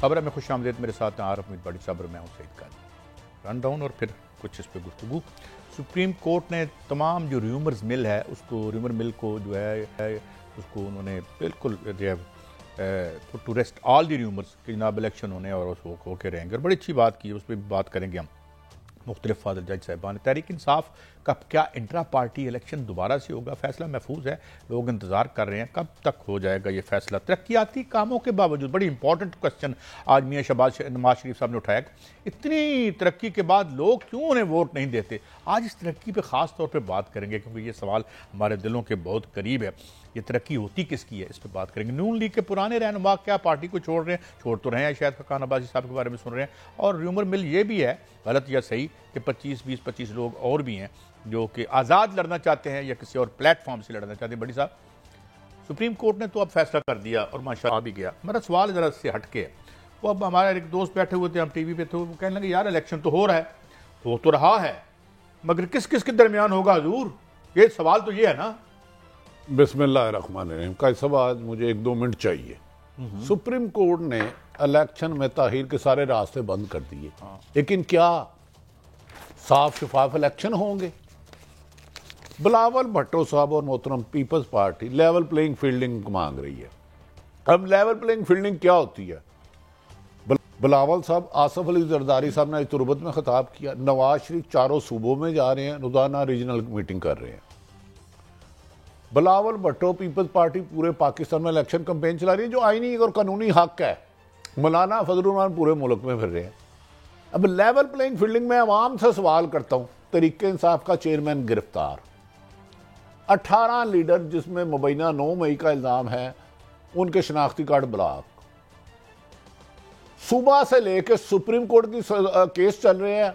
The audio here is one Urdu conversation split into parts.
خبر میں خوش آمدید، میرے ساتھ ہیں عارف امید بڑی صبر، میں ہوں سعید قادری۔ رن ڈاؤن اور پھر کچھ اس پہ گفتگو۔ سپریم کورٹ نے تمام جو ریومرز مل ہے اس کو، ریومر مل کو جو ہے اس کو انہوں نے بالکل put to rest all the rumours کہ جناب الیکشن ہونے اور اس ہو کے رہیں گے، اور بڑی اچھی بات کی ہے، اس پہ بھی بات کریں گے ہم۔ مختلف فاضل جج صاحبان، تحریک انصاف کا کیا انٹرا پارٹی الیکشن دوبارہ سے ہوگا؟ فیصلہ محفوظ ہے، لوگ انتظار کر رہے ہیں کب تک ہو جائے گا یہ فیصلہ۔ ترقیاتی کاموں کے باوجود، بڑی امپورٹنٹ کوسچن آج میاں نواز شریف صاحب نے اٹھایا، اتنی ترقی کے بعد لوگ کیوں انہیں ووٹ نہیں دیتے؟ آج اس ترقی پہ خاص طور پہ بات کریں گے، کیونکہ یہ سوال ہمارے دلوں کے بہت قریب ہے۔ یہ ترقی ہوتی کس کی ہے، اس پہ بات کریں گے۔ نون لیگ کے پرانے رہنما کیا پارٹی کو چھوڑ رہے ہیں؟ چھوڑ تو رہے ہیں، شاید خاقان عباسی صاحب کے بارے میں سن رہے ہیں، اور ریومر مل یہ بھی ہے، غلط یا صحیح، کہ 25 لوگ اور بھی ہیں جو کہ آزاد لڑنا چاہتے ہیں یا کسی اور پلیٹ فارم سے لڑنا چاہتے ہیں۔ بڑی صاحب، سپریم کورٹ نے تو اب فیصلہ کر دیا اور ماشاءاللہ بھی گیا، میرا سوال ذرا سے ہٹ کے ہے۔ وہ اب ہمارے ایک دوست بیٹھے ہوئے تھے، ہم ٹی وی پہ تھے، وہ کہنے لگے یار الیکشن تو ہو رہا ہے، ہو تو رہا ہے، مگر کس کس کے درمیان ہوگا حضور؟ یہ سوال تو یہ ہے نا۔ بسم اللہ الرحمن الرحیم کا سوال مجھے 1-2 منٹ چاہیے۔ سپریم کورٹ نے الیکشن میں تاخیر کے سارے راستے بند کر دیے، لیکن کیا صاف شفاف الیکشن ہوں گے؟ بلاول بھٹو صاحب اور محترم Peoples Party level playing fielding مانگ رہی ہے۔ اب لیول پلینگ فیلڈنگ کیا ہوتی ہے؟ بلاول صاحب، آصف علی زرداری صاحب نے آج تربت میں خطاب کیا، نواز شریف چاروں صوبوں میں جا رہے ہیں، روزانہ ریجنل میٹنگ کر رہے ہیں۔ بلاول بھٹو پیپلز پارٹی پورے پاکستان میں الیکشن کمپین چلا رہی ہے جو آئینی اور قانونی حق ہے۔ مولانا فضل الرحمان پورے ملک میں پھر رہے ہیں۔ اب لیول پلینگ فیلڈنگ میں عوام سے سوال کرتا ہوں، تحریک انصاف کا چیئرمین گرفتار، 18 لیڈر جس میں مبینہ 9 مئی کا الزام ہے، ان کے شناختی کارڈ بلاک۔ صوبہ سے لے کے سپریم کورٹ کی کیس چل رہے ہیں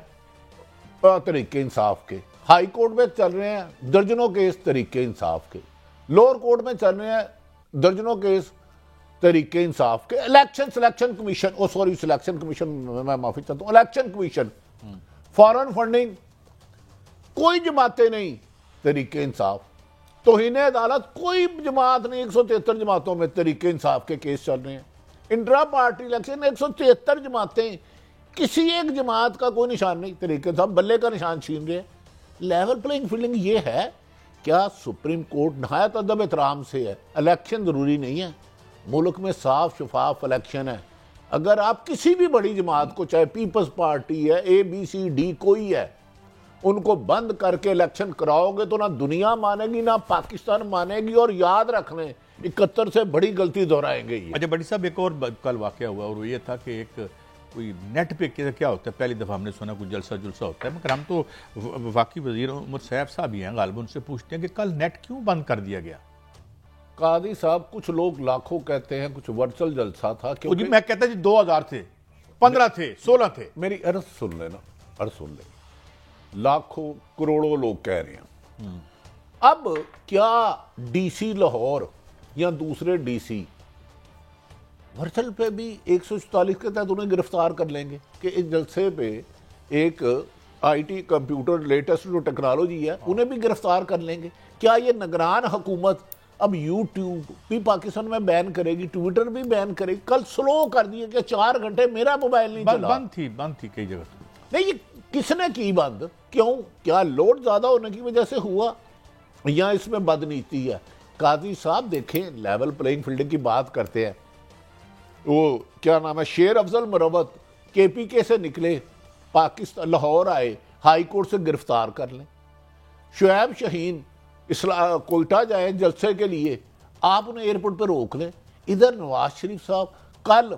تحریک انصاف کے، ہائی کورٹ میں چل رہے ہیں درجنوں کیس تحریک انصاف کے، لوور کورٹ میں چل رہے ہیں درجنوں کیس تحریک انصاف کے۔ سلیکشن کمیشن میں معافی چاہتا ہوں، الیکشن کمیشن، فارن فنڈنگ، کوئی جماعتیں نہیں، تحریک انصاف، توہین عدالت، کوئی جماعت نہیں، 173 جماعتوں میں تحریک انصاف کے کیس چل رہے ہیں۔ انٹرا پارٹی الیکشن 173 جماعتیں، کسی ایک جماعت کا کوئی نشان نہیں، تحریک انصاف بلے کا نشان چھین رہے ہیں۔ لیول پلینگ فیلڈنگ یہ ہے، کیا سپریم کورٹ نہایت ادب احترام سے ہے، الیکشن ضروری نہیں ہے، ملک میں صاف شفاف الیکشن ہے۔ اگر آپ کسی بھی بڑی جماعت کو، چاہے پیپلز پارٹی ہے، ABCD کوئی ہے، ان کو بند کر کے الیکشن کراؤ گے تو نہ دنیا مانے گی، نہ پاکستان مانے گی، اور یاد رکھ لیں 71 سے بڑی غلطی دہرائیں گے یہ۔ اچھا بڑی صاحب، ایک اور کل واقعہ ہوا، اور وہ یہ تھا کہ ایک کوئی نیٹ پہ کیا ہوتا ہے، پہلی دفعہ ہم نے سنا کوئی جلسہ ہوتا ہے، مگر ہم تو واقعی وزیر عمر صاحب صاحب ہی ہیں، غالباً ان سے پوچھتے ہیں کہ کل نیٹ کیوں بند کر دیا گیا؟ قاضی صاحب، کچھ لوگ لاکھوں کہتے ہیں، کچھ ورچل جلسہ تھا، جی میں کہتا جی 2000 تھے، 15 تھے، 16 تھے۔ میری عرض سن لیں، لاکھوں کروڑوں لوگ کہہ رہے ہیں۔ اب کیا ڈی سی لاہور یا دوسرے ڈی سی ورچل پہ بھی 144 کے تحت انہیں گرفتار کر لیں گے کہ اس جلسے پہ ایک IT کمپیوٹر لیٹسٹ جو ٹیکنالوجی ہے انہیں بھی گرفتار کر لیں گے؟ کیا یہ نگران حکومت اب یوٹیوب بھی پاکستان میں بین کرے گی، ٹویٹر بھی بین کرے گی؟ کل سلو کر دیے کہ 4 گھنٹے میرا موبائل نہیں چلا، بند تھی کئی جگہ۔ نہیں، یہ کس نے کی بند؟ کیوں؟ کیا لوڈ زیادہ ہونے کی وجہ سے ہوا یا اس میں بدنیتی ہے؟ قاضی صاحب دیکھیں، لیول پلینگ فیلڈنگ کی بات کرتے ہیں، وہ کیا نام ہے، شیر افضل مروت KPK سے نکلے، پاکستان لاہور آئے، ہائی کورٹ سے گرفتار کر لیں۔ شعیب شاہین کوئٹہ جائیں جلسے کے لیے، آپ انہیں ایئرپورٹ پہ روک لیں۔ ادھر نواز شریف صاحب کل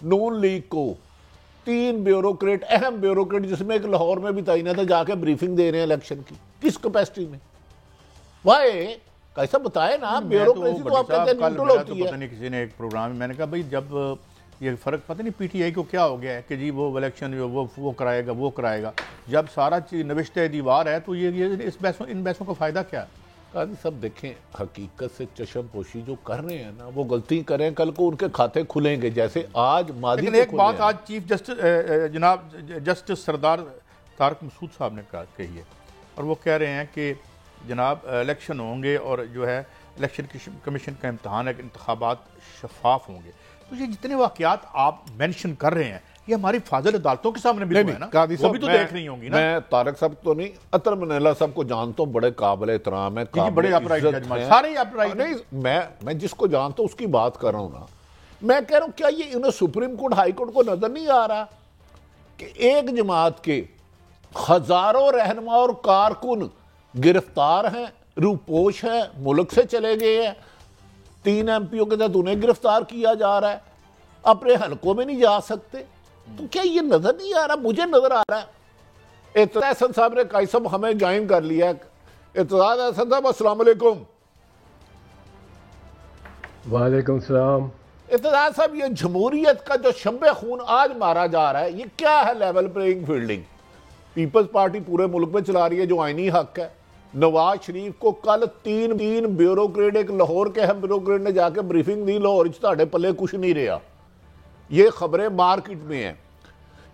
نون لیگ کو 3 بیوروکریٹ، اہم بیوروکریٹ، جس میں ایک لاہور میں بھی تعینات ہے، جا کے بریفنگ دے رہے ہیں الیکشن کی، کس کیپیسٹی میں؟ وائے کیسا بتائے نا، بیوروکریسی تو آپ کہتے ہیں نیوٹرل ہوتی ہے۔ پتہ نہیں کسی نے ایک پروگرام میں نے کہا بھائی جب یہ فرق پتہ نہیں PTI کو کیا ہو گیا ہے کہ جی وہ الیکشن وہ کرائے گا، جب سارا چیز نوشتہ دیوار ہے تو یہ ان بحثوں کا فائدہ کیا ہے؟ قاضی صاحب دیکھیں، حقیقت سے چشم پوشی جو کر رہے ہیں نا، وہ غلطی کریں، کل کو ان کے کھاتے کھلیں گے جیسے آج ماضی لیکن ایک بات آج چیف جناب جسٹس سردار طارق مسعود صاحب نے کہی ہے، اور وہ کہہ رہے ہیں کہ جناب الیکشن ہوں گے اور جو ہے الیکشن کمیشن کا امتحان ہے کہ انتخابات شفاف ہوں گے۔ تو یہ جتنے واقعات آپ مینشن کر رہے ہیں یہ ہماری فاضل عدالتوں کے سامنے بھی ہوئے نا، وہ بھی تو دیکھ رہی ہوں گی نا۔ میں طارق صاحب تو نہیں، عطر منیلا صاحب کو جانتا ہوں، بڑے قابل احترام ہے، بڑے اپرائٹ جج، سارے اپرائٹ۔ نہیں، میں جس کو جانتا ہوں اس کی بات کر رہا ہوں نا۔ میں کہہ رہا ہوں کیا یہ انہیں سپریم کورٹ ہائی کورٹ کو نظر نہیں آ رہا کہ ایک جماعت کے ہزاروں رہنما اور کارکن گرفتار ہیں، روپوش ہیں، ملک سے چلے گئے ہیں، 3 ایم پیوں کے تحت انہیں گرفتار کیا جا رہا ہے، اپنے حلقوں میں نہیں جا سکتے؟ تو کیا یہ نظر نہیں آ رہا؟ مجھے نظر آ رہا ہے۔ اعتزاز احسن صاحب نے قائد صاحب ہمیں جوائن کر لیا ہے۔ اعتزاز احسن صاحب السلام علیکم۔ وعلیکم السلام۔ اعتزاز صاحب یہ جمہوریت کا جو شب خون آج مارا جا رہا ہے یہ کیا ہے؟ Level playing fielding Peoples Party پورے ملک میں چلا رہی ہے جو آئینی حق ہے۔ نواز شریف کو کل تین بیوروکریٹ، ایک لاہور کے اہم بیوروکریٹ نے جا کے بریفنگ دی، لاہور تہاڈے پلے کچھ نہیں رہا، یہ خبریں مارکیٹ میں ہیں۔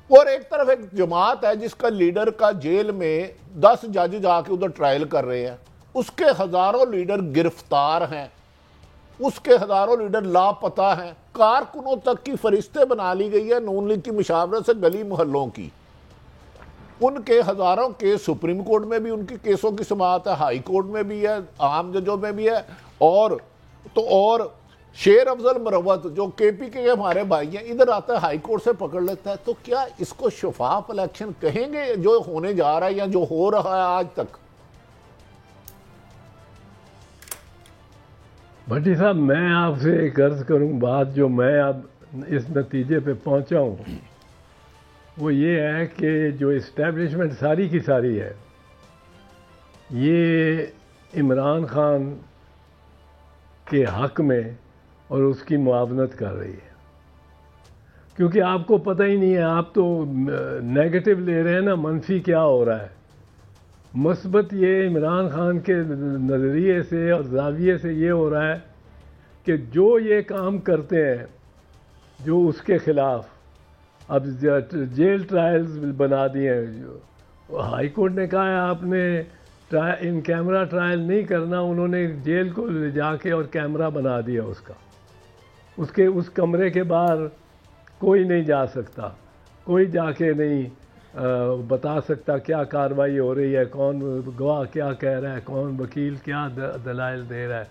اور ایک طرف ایک جماعت ہے جس کا لیڈر کا جیل میں 10 جج جا کے ادھر ٹرائل کر رہے ہیں، اس کے ہزاروں لیڈر گرفتار ہیں، اس کے ہزاروں لیڈر لاپتہ ہیں، کارکنوں تک کی فہرستیں بنا لی گئی ہے نون لیگ کی مشاورت سے گلی محلوں کی۔ ان کے ہزاروں کیس سپریم کورٹ میں بھی ان کی کیسوں کی سماعت ہے، ہائی کورٹ میں بھی ہے، عام ججوں میں بھی ہے، اور شیر افضل مروت جو کے پی کے ہمارے بھائی ہیں ادھر آتا ہے ہائی کورٹ سے پکڑ لیتا ہے۔ تو کیا اس کو شفاف الیکشن کہیں گے جو ہونے جا رہا ہے یا جو ہو رہا ہے آج تک؟ بھٹی صاحب میں آپ سے ایک عرض کروں، بات جو میں اب اس نتیجے پہ پہنچا ہوں وہ یہ ہے کہ جو اسٹیبلشمنٹ ساری کی ساری ہے یہ عمران خان کے حق میں اور اس کی معاونت کر رہی ہے، کیونکہ آپ کو پتہ ہی نہیں ہے، آپ تو نیگیٹو لے رہے ہیں نا، منفی کیا ہو رہا ہے۔ مثبت یہ عمران خان کے نظریے سے اور زاویے سے یہ ہو رہا ہے کہ جو یہ کام کرتے ہیں جو اس کے خلاف اب جیل ٹرائلز بنا دیے ہیں، ہائی کورٹ نے کہا ہے آپ نے ان کیمرہ ٹرائل نہیں کرنا، انہوں نے جیل کو لے جا کے اور کیمرہ بنا دیا اس کمرے کے باہر کوئی نہیں جا سکتا، کوئی جا کے نہیں بتا سکتا کیا کارروائی ہو رہی ہے، کون گواہ کیا کہہ رہا ہے، کون وکیل کیا دلائل دے رہا ہے،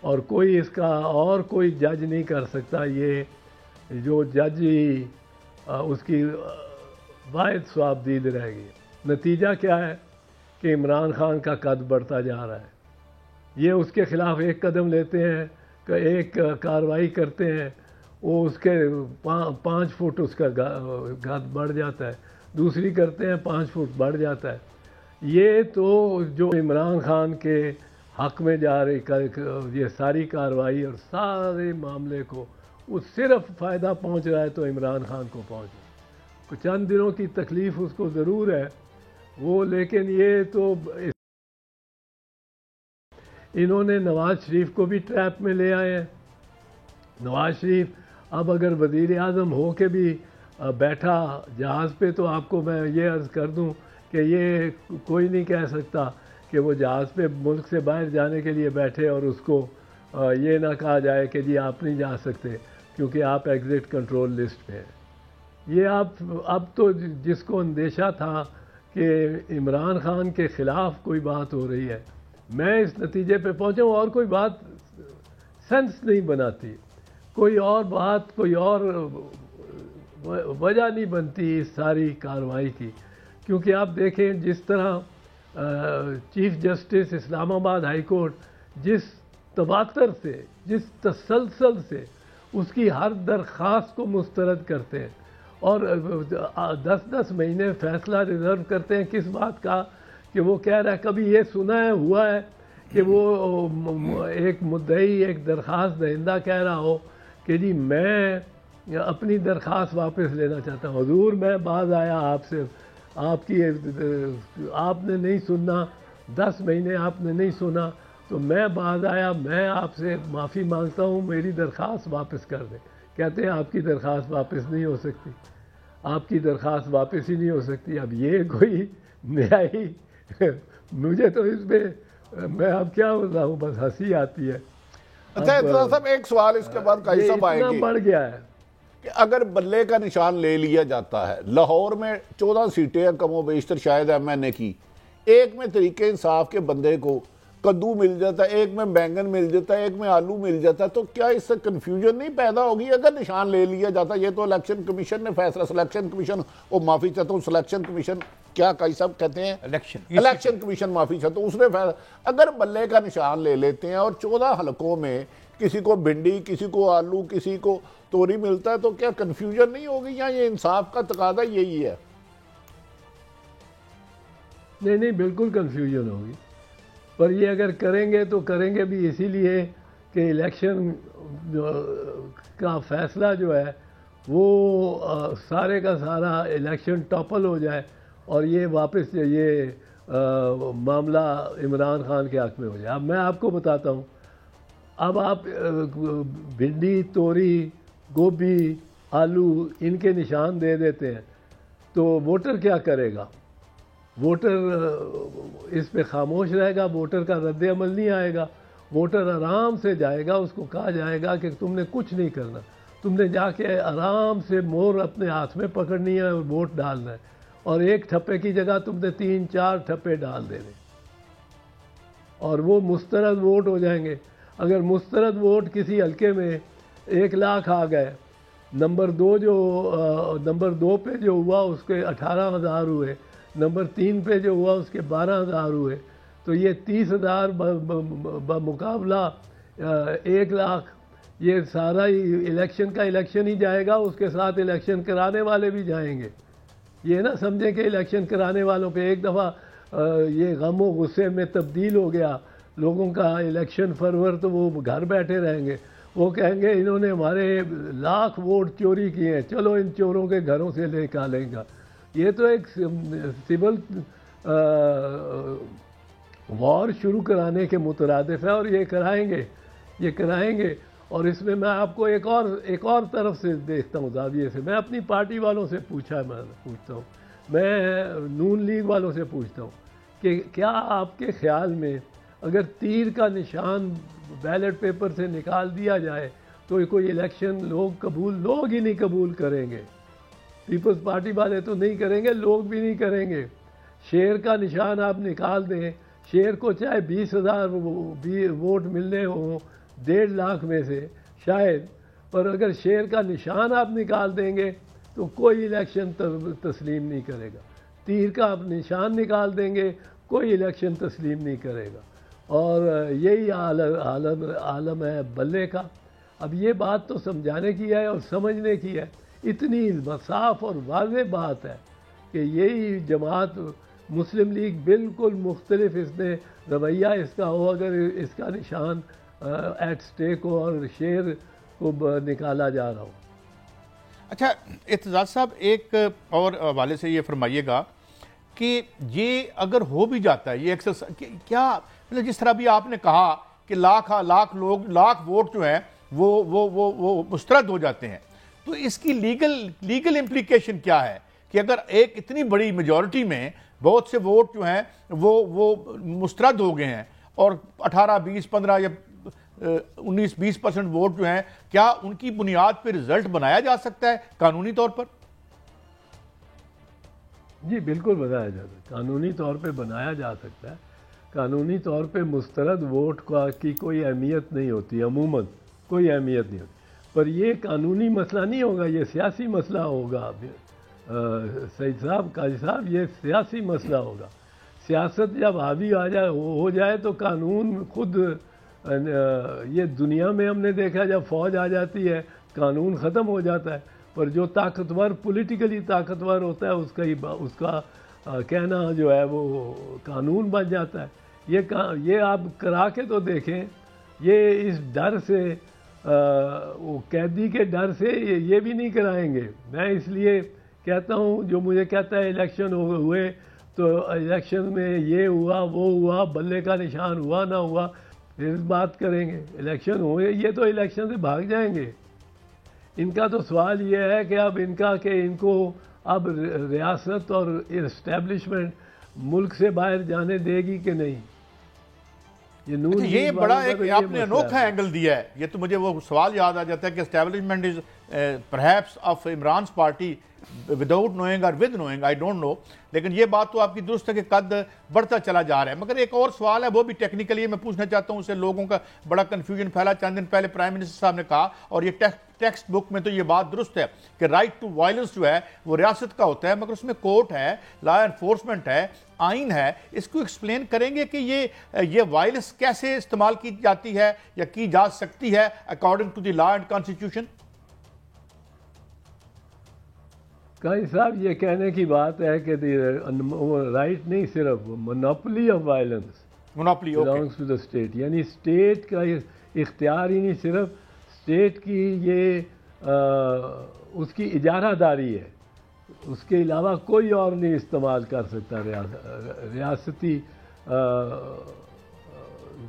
اور کوئی اس کا اور کوئی جج نہیں کر سکتا۔ یہ جو جج ہی اس کی واحد صوابدید رہ گئی۔ نتیجہ کیا ہے کہ عمران خان کا قد بڑھتا جا رہا ہے، یہ اس کے خلاف ایک قدم لیتے ہیں کہ ایک کارروائی کرتے ہیں، وہ اس کے 5 فٹ اس کا قد بڑھ جاتا ہے، دوسری کرتے ہیں 5 فٹ بڑھ جاتا ہے۔ یہ تو جو عمران خان کے حق میں جا رہی یہ ساری کارروائی اور سارے معاملے کو وہ صرف فائدہ پہنچ رہا ہے تو عمران خان کو پہنچ رہا ہے۔ کچھ چند دنوں کی تکلیف اس کو ضرور ہے وہ، لیکن یہ تو انہوں نے نواز شریف کو بھی ٹریپ میں لے آئے ہیں۔ نواز شریف اب اگر وزیر اعظم ہو کے بھی بیٹھا جہاز پہ تو آپ کو میں یہ عرض کر دوں کہ یہ کوئی نہیں کہہ سکتا کہ وہ جہاز پہ ملک سے باہر جانے کے لیے بیٹھے اور اس کو یہ نہ کہا جائے کہ جی آپ نہیں جا سکتے کیونکہ آپ ایگزٹ کنٹرول لسٹ پہ ہیں۔ یہ اب تو جس کو اندیشہ تھا کہ عمران خان کے خلاف کوئی بات ہو رہی ہے، میں اس نتیجے پہ پہنچا ہوں، اور کوئی بات سینس نہیں بناتی، کوئی اور بات، کوئی اور وجہ نہیں بنتی اس ساری کارروائی کی، کیونکہ آپ دیکھیں جس طرح چیف جسٹس اسلام آباد ہائی کورٹ جس تواتر سے، جس تسلسل سے اس کی ہر درخواست کو مسترد کرتے ہیں اور 10 مہینے فیصلہ ریزرو کرتے ہیں کس بات کا کہ وہ کہہ رہا ہے، کبھی یہ سنا ہے ہوا ہے کہ وہ ایک مدعی، ایک درخواست دہندہ کہہ رہا ہو کہ جی میں اپنی درخواست واپس لینا چاہتا ہوں، حضور میں باز آیا آپ سے، آپ نے نہیں سننا، 10 مہینے آپ نے نہیں سنا تو میں باز آیا، میں آپ سے معافی مانگتا ہوں، میری درخواست واپس کر دیں۔ کہتے ہیں آپ کی درخواست واپس نہیں ہو سکتی، آپ کی درخواست واپس ہی نہیں ہو سکتی۔ اب یہ کوئی نیا ہی مجھے تو اس میں میں اب کیا بتاؤں، بس ہنسی آتی ہے۔ اچھا اطلاع صاحب ایک سوال اس کے بعد قاضی صاحب آئے گی بڑھ گیا ہے کہ اگر بلے کا نشان لے لیا جاتا ہے، لاہور میں 14 سیٹیں ہیں کم و بیشتر شاید ایم این اے کی، ایک میں تحریک انصاف کے بندے کو کدو مل جاتا ہے، ایک میں بینگن مل جاتا ہے، ایک میں آلو مل جاتا ہے، تو کیا اس سے کنفیوژن نہیں پیدا ہوگی اگر نشان لے لیا جاتا؟ یہ تو الیکشن کمیشن نے فیصلہ، سلیکشن کمیشن، وہ معافی چاہتا ہوں سلیکشن کمیشن کیا قاضی صاحب کہتے ہیں، الیکشن کمیشن معافی چاہتا ہوں، اس نے فیصلہ اگر بلے کا نشان لے لیتے ہیں اور 14 حلقوں میں کسی کو بھنڈی، کسی کو آلو، کسی کو توری ملتا ہے، تو کیا کنفیوژن نہیں ہوگی؟ یا یہ انصاف کا تقاضا یہی ہے؟ نہیں بالکل کنفیوژن ہوگی، پر یہ اگر کریں گے تو کریں گے بھی اسی لیے کہ الیکشن کا فیصلہ جو ہے وہ سارے کا سارا الیکشن ٹاپل ہو جائے اور یہ واپس یہ معاملہ عمران خان کے حق میں ہو جائے۔ اب میں آپ کو بتاتا ہوں، اب آپ بھنڈی، توری، گوبھی، آلو ان کے نشان دے دیتے ہیں تو ووٹر کیا کرے گا؟ ووٹر اس پہ خاموش رہے گا، ووٹر کا رد عمل نہیں آئے گا، ووٹر آرام سے جائے گا، اس کو کہا جائے گا کہ تم نے کچھ نہیں کرنا، تم نے جا کے آرام سے مور اپنے ہاتھ میں پکڑنی ہے اور ووٹ ڈالنا ہے، اور ایک ٹھپے کی جگہ تم نے 3-4 ٹھپے ڈال دینے اور وہ مسترد ووٹ ہو جائیں گے۔ اگر مسترد ووٹ کسی حلقے میں 1 لاکھ آ گئے، نمبر 2 پہ جو ہوا اس کے 18,000 ہوئے، نمبر 3 پہ جو ہوا اس کے 12,000 ہوئے، تو یہ 30,000 بمقابلہ 1 لاکھ، یہ سارا ہی الیکشن ہی جائے گا، اس کے ساتھ الیکشن کرانے والے بھی جائیں گے۔ یہ نہ سمجھیں کہ الیکشن کرانے والوں پہ ایک دفعہ یہ غم و غصے میں تبدیل ہو گیا لوگوں کا الیکشن فرور، تو وہ گھر بیٹھے رہیں گے، وہ کہیں گے انہوں نے ہمارے 1 لاکھ ووٹ چوری کیے ہیں، چلو ان چوروں کے گھروں سے لے نکالیں گا۔ یہ تو ایک سول وار شروع کرانے کے مترادف ہے، اور یہ کرائیں گے۔ اور اس میں آپ کو ایک اور طرف سے دیکھتا ہوں زاویے سے، میں اپنی پارٹی والوں سے پوچھتا ہوں، میں نون لیگ والوں سے پوچھتا ہوں کہ کیا آپ کے خیال میں اگر تیر کا نشان بیلٹ پیپر سے نکال دیا جائے تو کوئی الیکشن لوگ ہی نہیں قبول کریں گے؟ پیپلز پارٹی والے تو نہیں کریں گے، لوگ بھی نہیں کریں گے۔ شیر کا نشان آپ نکال دیں، شیر کو چاہے 20,000 ووٹ ملنے ہوں 1.5 لاکھ میں سے شاید، پر اگر شیر کا نشان آپ نکال دیں گے تو کوئی الیکشن تسلیم نہیں کرے گا۔ تیر کا آپ نشان نکال دیں گے، کوئی الیکشن تسلیم نہیں کرے گا۔ اور یہی عالم ہے بلے کا۔ اب یہ بات تو سمجھانے کی ہے اور سمجھنے کی ہے، اتنی صاف اور واضح بات ہے کہ یہی جماعت مسلم لیگ بالکل مختلف اس نے رویہ اس کا ہو اگر اس کا نشان ایٹ سٹیک ہو اور شیر کو نکالا جا رہا ہو۔ اچھا اعتزاز صاحب، ایک اور حوالے سے یہ فرمائیے گا کہ یہ اگر ہو بھی جاتا ہے یہ ایکسرسائز، کیا مطلب جس طرح بھی آپ نے کہا کہ لاکھ ووٹ جو ہیں وہ مسترد ہو جاتے ہیں، تو اس کی لیگل امپلیکیشن کیا ہے کہ اگر ایک اتنی بڑی میجورٹی میں بہت سے ووٹ جو ہیں وہ مسترد ہو گئے ہیں اور 18، 20، 15 یا 19-20% ووٹ جو ہیں، کیا ان کی بنیاد پہ رزلٹ بنایا جا سکتا ہے قانونی طور پر؟ جی بالکل بنایا جا سکتا ہے، قانونی طور پہ بنایا جا سکتا ہے۔ قانونی طور پہ مسترد ووٹ کی کوئی اہمیت نہیں ہوتی، عموماً کوئی اہمیت نہیں ہوتی، پر یہ قانونی مسئلہ نہیں ہوگا، یہ سیاسی مسئلہ ہوگا۔ سعید صاحب، قاضی صاحب، یہ سیاسی مسئلہ ہوگا۔ سیاست جب حاوی ہو جائے تو قانون خود، یہ دنیا میں ہم نے دیکھا جب فوج آ جاتی ہے قانون ختم ہو جاتا ہے، پر جو طاقتور پولیٹیکلی طاقتور ہوتا ہے اس کا کہنا جو ہے وہ قانون بن جاتا ہے۔ یہ آپ کرا کے تو دیکھیں، یہ اس ڈر سے، وہ قیدی کے ڈر سے یہ بھی نہیں کرائیں گے۔ میں اس لیے کہتا ہوں، جو مجھے کہتا ہے الیکشن ہوئے تو الیکشن میں یہ ہوا وہ ہوا، بلے کا نشان ہوا نہ ہوا، پھر بات کریں گے۔ الیکشن ہوئے، یہ تو الیکشن سے بھاگ جائیں گے۔ ان کا تو سوال یہ ہے کہ اب ان کو اب ریاست اور اسٹیبلشمنٹ ملک سے باہر جانے دے گی کہ نہیں۔ یہ نون یہ لیگ بڑا والوں کا ایک تو یہ آپ نے مسئلہ انوکھا ہے۔ اینگل دیا ہے. یہ تو مجھے وہ سوال یاد آ جاتا ہے کہ اسٹیبلشمنٹ از پرہیپس آف عمران's party without knowing or with knowing, I don't know. لیکن یہ بات تو آپ کی درست ہے کہ قد بڑھتا چلا جا رہا ہے. مگر ایک اور سوال ہے، وہ بھی ٹیکنیکلی میں پوچھنا چاہتا ہوں، اس سے لوگوں کا بڑا کنفیوژن پھیلا. چند دن پہلے پرائم منسٹر صاحب نے کہا، اور یہ ٹیکسٹ بک میں تو یہ بات درست ہے کہ رائٹ ٹو وائلنس جو ہے وہ ریاست کا ہوتا ہے، مگر اس میں کورٹ ہے، لا انفورسمنٹ ہے، آئین ہے. اس کو ایکسپلین کریں گے کہ یہ وائلنس کیسے استعمال کی جاتی ہے یا کی جا سکتی ہے according to the law and constitution? قاضی صاحب یہ کہنے کی بات ہے کہ رائٹ نہیں، صرف monopoly of violence monopoly belongs to the state، یعنی اسٹیٹ کا اختیار ہی نہیں، صرف اسٹیٹ کی یہ اس کی اجارہ داری ہے، اس کے علاوہ کوئی اور نہیں استعمال کر سکتا ریاستی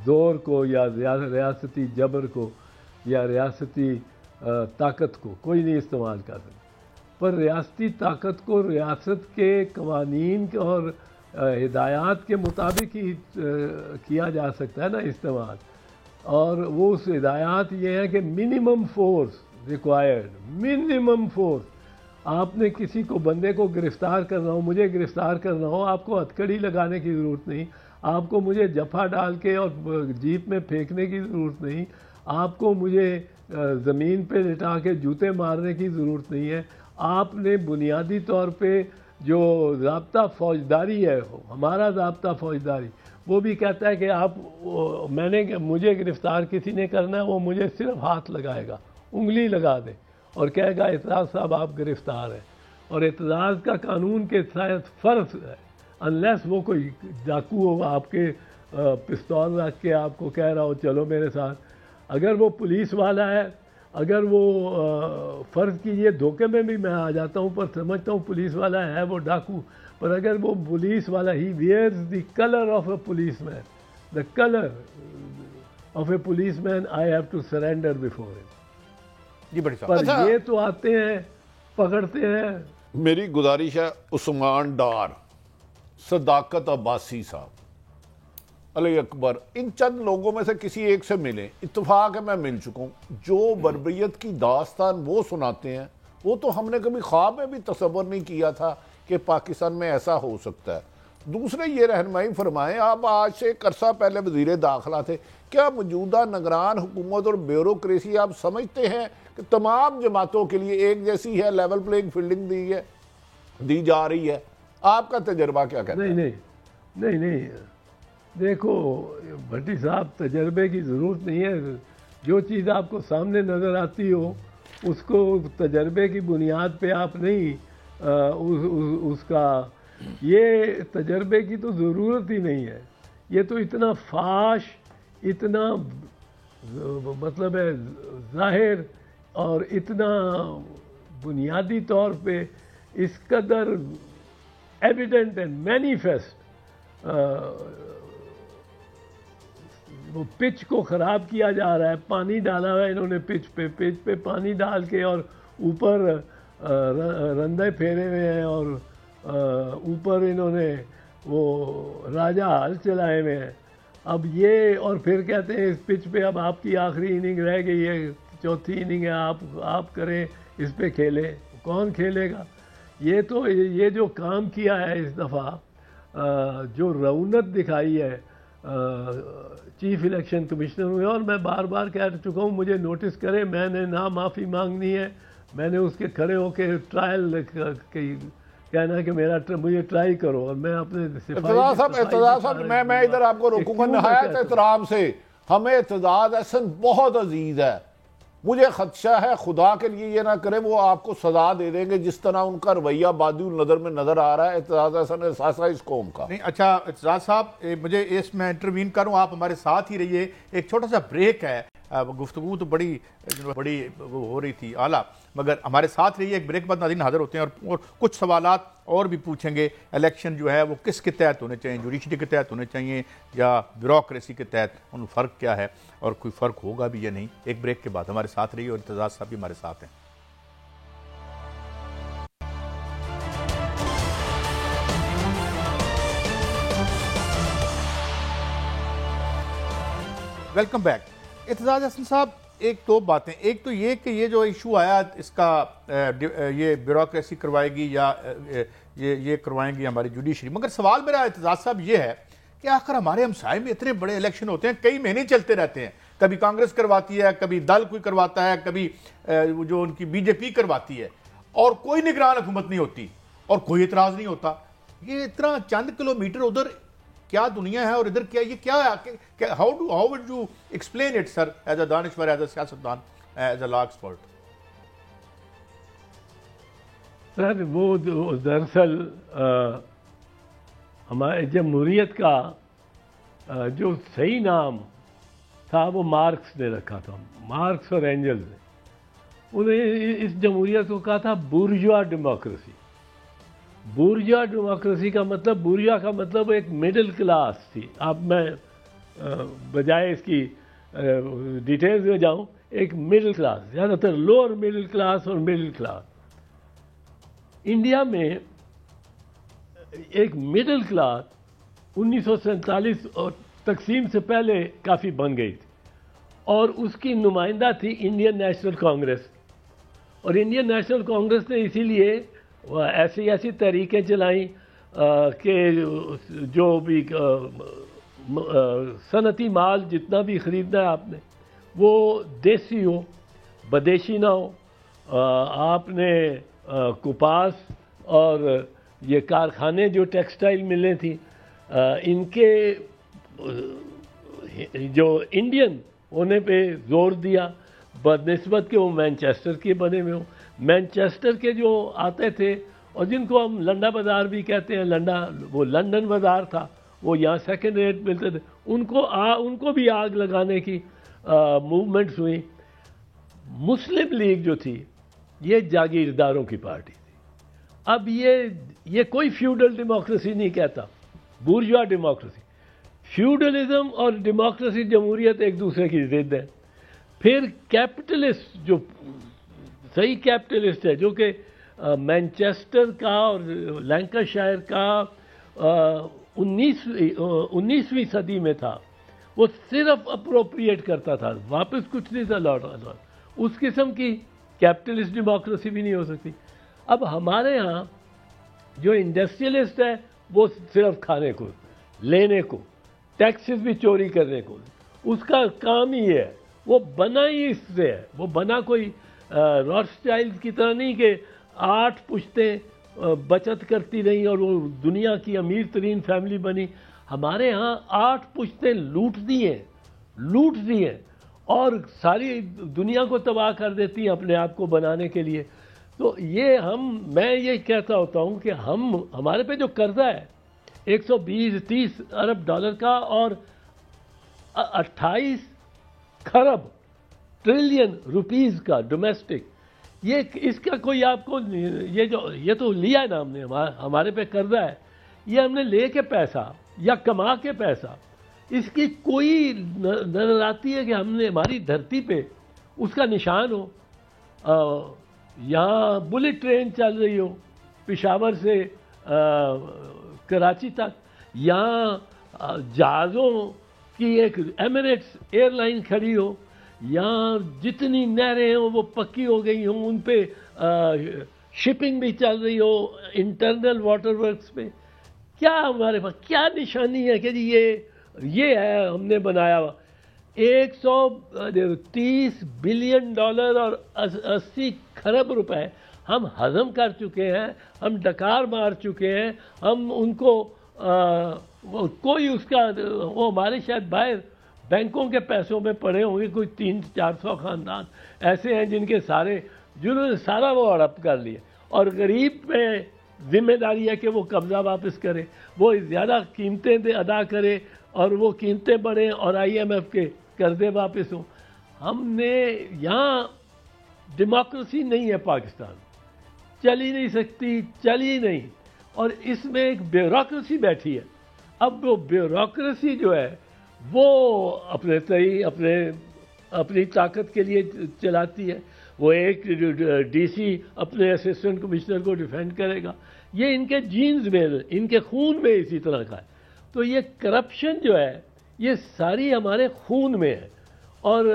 زور کو یا ریاستی جبر کو یا ریاستی طاقت کو کوئی نہیں استعمال کر سکتا. پر ریاستی طاقت کو ریاست کے قوانین اور ہدایات کے مطابق ہی کیا جا سکتا ہے نا استعمال. اور وہ اس ہدایات یہ ہے کہ minimum force required, minimum force. آپ نے کسی کو بندے کو گرفتار کرنا ہو، مجھے گرفتار کرنا ہو، آپ کو ہتھکڑی لگانے کی ضرورت نہیں، آپ کو مجھے جفا ڈال کے اور جیپ میں پھینکنے کی ضرورت نہیں، آپ کو مجھے زمین پہ لٹا کے جوتے مارنے کی ضرورت نہیں ہے. آپ نے بنیادی طور پہ جو ضابطہ فوجداری ہے، ہمارا ضابطہ فوجداری، وہ بھی کہتا ہے کہ مجھے گرفتار کسی نے کرنا ہے، وہ مجھے صرف ہاتھ لگائے گا، انگلی لگا دے اور کہے گا اعتراض صاحب آپ گرفتار ہیں. اور اعتراض کا قانون کے تحت فرض ہے، انلیس وہ کوئی ڈاکو ہو آپ کے پستول رکھ کے آپ کو کہہ رہا ہو چلو میرے ساتھ. اگر وہ پولیس والا ہے، اگر وہ فرض کیجئے دھوکے میں بھی میں آ جاتا ہوں پر سمجھتا ہوں پولیس والا ہے وہ ڈاکو، پر اگر وہ پولیس والا ہی wears the colour of a policeman, the colour of a policeman, I have to surrender before him. جی بڑی پر صاحب یہ تو آتے ہیں پکڑتے ہیں. میری گزارش ہے عثمان ڈار، صداقت عباسی صاحب، علی اکبر، ان چند لوگوں میں سے کسی ایک سے ملیں. اتفاق ہے میں مل چکا ہوں. جو بربریت کی داستان وہ سناتے ہیں وہ تو ہم نے کبھی خواب میں بھی تصور نہیں کیا تھا کہ پاکستان میں ایسا ہو سکتا ہے. دوسرے یہ رہنمائی فرمائیں، آپ آج سے ایک عرصہ پہلے وزیر داخلہ تھے، کیا موجودہ نگران حکومت اور بیوروکریسی آپ سمجھتے ہیں کہ تمام جماعتوں کے لیے ایک جیسی ہے، لیول پلینگ فیلڈنگ دی جا رہی ہے؟ آپ کا تجربہ کیا کہتا ہے؟ نہیں دیکھو بھٹی صاحب، تجربے کی ضرورت نہیں ہے. جو چیز آپ کو سامنے نظر آتی ہو اس کو تجربے کی بنیاد پہ آپ نہیں اس کا، یہ تجربے کی تو ضرورت ہی نہیں ہے. یہ تو اتنا فاش، اتنا مطلب ہے ظاہر اور اتنا بنیادی طور پہ اس قدر ایویڈنٹ اینڈ مینیفیسٹ وہ پچ کو خراب کیا جا رہا ہے. پانی ڈالا ہوا ہے انہوں نے پچ پہ پانی ڈال کے، اور اوپر رندے پھیرے ہوئے ہیں، اور اوپر انہوں نے وہ راجہ حل چلائے ہوئے ہیں. اب یہ اور پھر کہتے ہیں اس پچ پہ اب آپ کی آخری اننگ رہ گئی ہے، چوتھی اننگ ہے، آپ کریں، اس پہ کھیلیں. کون کھیلے گا؟ یہ جو کام کیا ہے اس دفعہ، جو رونت دکھائی ہے چیف الیکشن کمشنر میں، اور میں بار بار کہہ چکا ہوں مجھے نوٹس کرے، میں نے نہ معافی مانگنی ہے، میں نے اس کے کھڑے ہو کے ٹرائل کہنا کہ مجھے ٹرائی کرو، اور میں اپنے اعتزاز صاحب میں ادھر آپ کو روکوں گا نہایت احترام سے. ہمیں اعتزاز احسن بہت عزیز ہے، مجھے خدشہ ہے خدا کے لیے یہ نہ کرے وہ آپ کو سزا دے دیں گے جس طرح ان کا رویہ بادی النظر میں نظر آ رہا ہے. اعتزاز احسن احساسہ اس قوم کا. نہیں اچھا اعتزاز صاحب، مجھے اس میں انٹروین کروں، آپ ہمارے ساتھ ہی رہیے. ایک چھوٹا سا بریک ہے، گفتگو تو بڑی وہ ہو رہی تھی اعلیٰ، مگر ہمارے ساتھ رہیے. ایک بریک بعد ناظرین حاضر ہوتے ہیں اور کچھ سوالات اور بھی پوچھیں گے. الیکشن جو ہے وہ کس کے تحت ہونے چاہیے، جوڈیشری کے تحت ہونے چاہیے یا بیوروکریسی کے تحت، ان فرق کیا ہے اور کوئی فرق ہوگا بھی یا نہیں. ایک بریک کے بعد ہمارے ساتھ رہیے، اور اعتزاز صاحب بھی ہمارے ساتھ ہیں. Welcome back. اعتزاز حسن صاحب، ایک دو باتیں. ایک تو یہ کہ یہ جو ایشو آیا اس کا یہ بیوروکریسی کروائے گی یا یہ کروائیں گی ہماری جوڈیشری، مگر سوال میرا اعتزاز صاحب یہ ہے کہ آخر ہمارے ہمسائے میں اتنے بڑے الیکشن ہوتے ہیں، کئی مہینے چلتے رہتے ہیں. کبھی کانگریس کرواتی ہے، کبھی دل کوئی کرواتا ہے، کبھی جو ان کی بی جے پی کرواتی ہے، اور کوئی نگران حکومت نہیں ہوتی اور کوئی اعتراض نہیں ہوتا. یہ اتنا چند کلومیٹر ادھر کیا دنیا ہے اور ادھر کیا یہ کیا ہے؟ How would you explain it sir as a دانشور، ایز اے سیاستدان، ایز اے لا ایکسپرٹ؟ سر وہ دراصل ہمارے جمہوریت کا جو صحیح نام تھا وہ مارکس نے رکھا تھا، مارکس اور اینجلز نے. انہیں اس جمہوریت کو کہا تھا بورژوا ڈیموکریسی. بورژوا ڈیموکریسی کا مطلب، بورژوا کا مطلب ایک مڈل کلاس تھی. اب میں بجائے اس کی ڈیٹیلز میں جاؤں، ایک مڈل کلاس، زیادہ تر لوور مڈل کلاس اور مڈل کلاس. انڈیا میں ایک مڈل کلاس 1947 اور تقسیم سے پہلے کافی بن گئی تھی، اور اس کی نمائندہ تھی انڈین نیشنل کانگریس. اور انڈین نیشنل کانگریس نے اسی لیے ایسی تحریکیں چلائیں کہ جو بھی صنعتی مال جتنا بھی خریدنا ہے آپ نے، وہ دیسی ہو، بدیشی نہ ہو. آپ نے کپاس اور یہ کارخانے جو ٹیکسٹائل ملیں تھیں، ان کے جو انڈین ہونے پہ زور دیا، بنسبت کہ وہ مینچسٹر کے بنے ہوئے ہوں. مینچسٹر کے جو آتے تھے اور جن کو ہم لنڈا بازار بھی کہتے ہیں، وہ لنڈن بازار تھا، وہ یہاں سیکنڈ ریٹ ملتے تھے، ان کو بھی آگ لگانے کی موومنٹس ہوئی. مسلم لیگ جو تھی یہ جاگیرداروں کی پارٹی تھی. اب یہ کوئی فیوڈل ڈیموکریسی نہیں کہتا، بورژوا ڈیموکریسی. فیوڈلزم اور ڈیموکریسی، جمہوریت ایک دوسرے کی ضد ہے. پھر کیپٹلسٹ، جو صحیح کیپٹلسٹ ہے، جو کہ مینچسٹر کا اور لینکاشائر کا 19ویں صدی میں تھا، وہ صرف اپروپریٹ کرتا تھا، واپس کچھ نہیں تھا لوٹا. اس قسم کی کیپٹلسٹ ڈیموکریسی بھی نہیں ہو سکتی. اب ہمارے ہاں جو انڈسٹریلسٹ ہے وہ صرف کھانے کو، لینے کو، ٹیکسز بھی چوری کرنے کو، اس کا کام ہی ہے. وہ بنا ہی اس سے ہے، وہ بنا کوئی راتھسچائلڈ کی طرح نہیں کہ 8 پشتیں بچت کرتی رہیں اور وہ دنیا کی امیر ترین فیملی بنی. ہمارے ہاں 8 پشتیں لوٹ دی ہیں اور ساری دنیا کو تباہ کر دیتی ہیں اپنے آپ کو بنانے کے لیے. تو میں یہ کہتا ہوتا ہوں کہ ہمارے پہ جو قرضہ ہے 120-30 ارب ڈالر کا اور 28 خرب ٹریلین روپیز کا ڈومیسٹک، اس کا کوئی آپ کو یہ تو لیا ہے نا ہم نے، ہمارے پہ قرضہ ہے. یہ ہم نے لے کے پیسہ یا کما کے پیسہ، اس کی کوئی نظر آتی ہے کہ ہم نے ہماری دھرتی پہ اس کا نشان ہو. یہاں بلٹ ٹرین چل رہی ہو پشاور سے کراچی تک، یہاں جہازوں کی ایک ایمریٹس ایئر لائن کھڑی ہو، یہاں جتنی نہریں ہوں وہ پکی ہو گئی ہوں، ان پہ شپنگ بھی چل رہی ہو انٹرنل واٹر ورکس پہ. کیا ہمارے پاس کیا نشانی ہے کہ جی یہ ہے ہم نے بنایا ہوا؟ 130 بلین ڈالر اور 80 خرب روپے ہم ہضم کر چکے ہیں، ہم ڈکار مار چکے ہیں. ہم ان کو کوئی اس کا، وہ ہمارے شاید باہر بینکوں کے پیسوں میں پڑے ہوں گے، کوئی 300-400 خاندان ایسے ہیں جنہوں نے سارا وہ ہڑپ کر لیا. اور غریب پہ ذمہ داری ہے کہ وہ قبضہ واپس کرے، وہ زیادہ قیمتیں ادا کرے اور وہ قیمتیں بڑھیں اور IMF کے قرضے واپس ہوں. ہم نے یہاں ڈیموکریسی نہیں ہے، پاکستان چل ہی نہیں سکتی، چل ہی نہیں. اور اس میں ایک بیوروکریسی بیٹھی ہے. اب وہ بیوروکریسی جو ہے وہ اپنی طاقت کے لیے چلاتی ہے. وہ ایک DC اپنے اسسٹنٹ کمشنر کو ڈیفینڈ کرے گا. یہ ان کے جینز میں، ان کے خون میں اسی طرح کا ہے. تو یہ کرپشن جو ہے یہ ساری ہمارے خون میں ہے، اور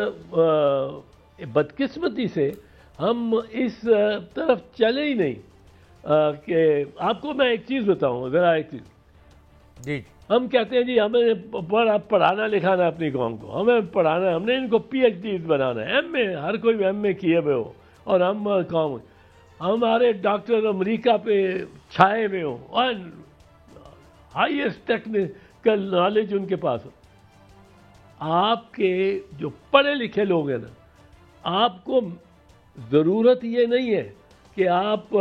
بدقسمتی سے ہم اس طرف چلے ہی نہیں. کہ آپ کو میں ایک چیز بتاؤں، ذرا ایک چیز. جی ہم کہتے ہیں جی ہمیں پڑھانا لکھانا اپنی قوم کو، ہمیں پڑھانا، ہم نے ان کو پی ایچ ڈیز بنانا ہے، ایم اے، ہر کوئی ایم اے کیے ہوئے ہو، اور ہم قوم ہمارے ڈاکٹر امریکہ پہ چھائے ہوئے ہوں اور ہائیسٹ ٹیکنیکل نالج ان کے پاس ہو. آپ کے جو پڑھے لکھے لوگ ہیں نا، آپ کو ضرورت یہ نہیں ہے کہ آپ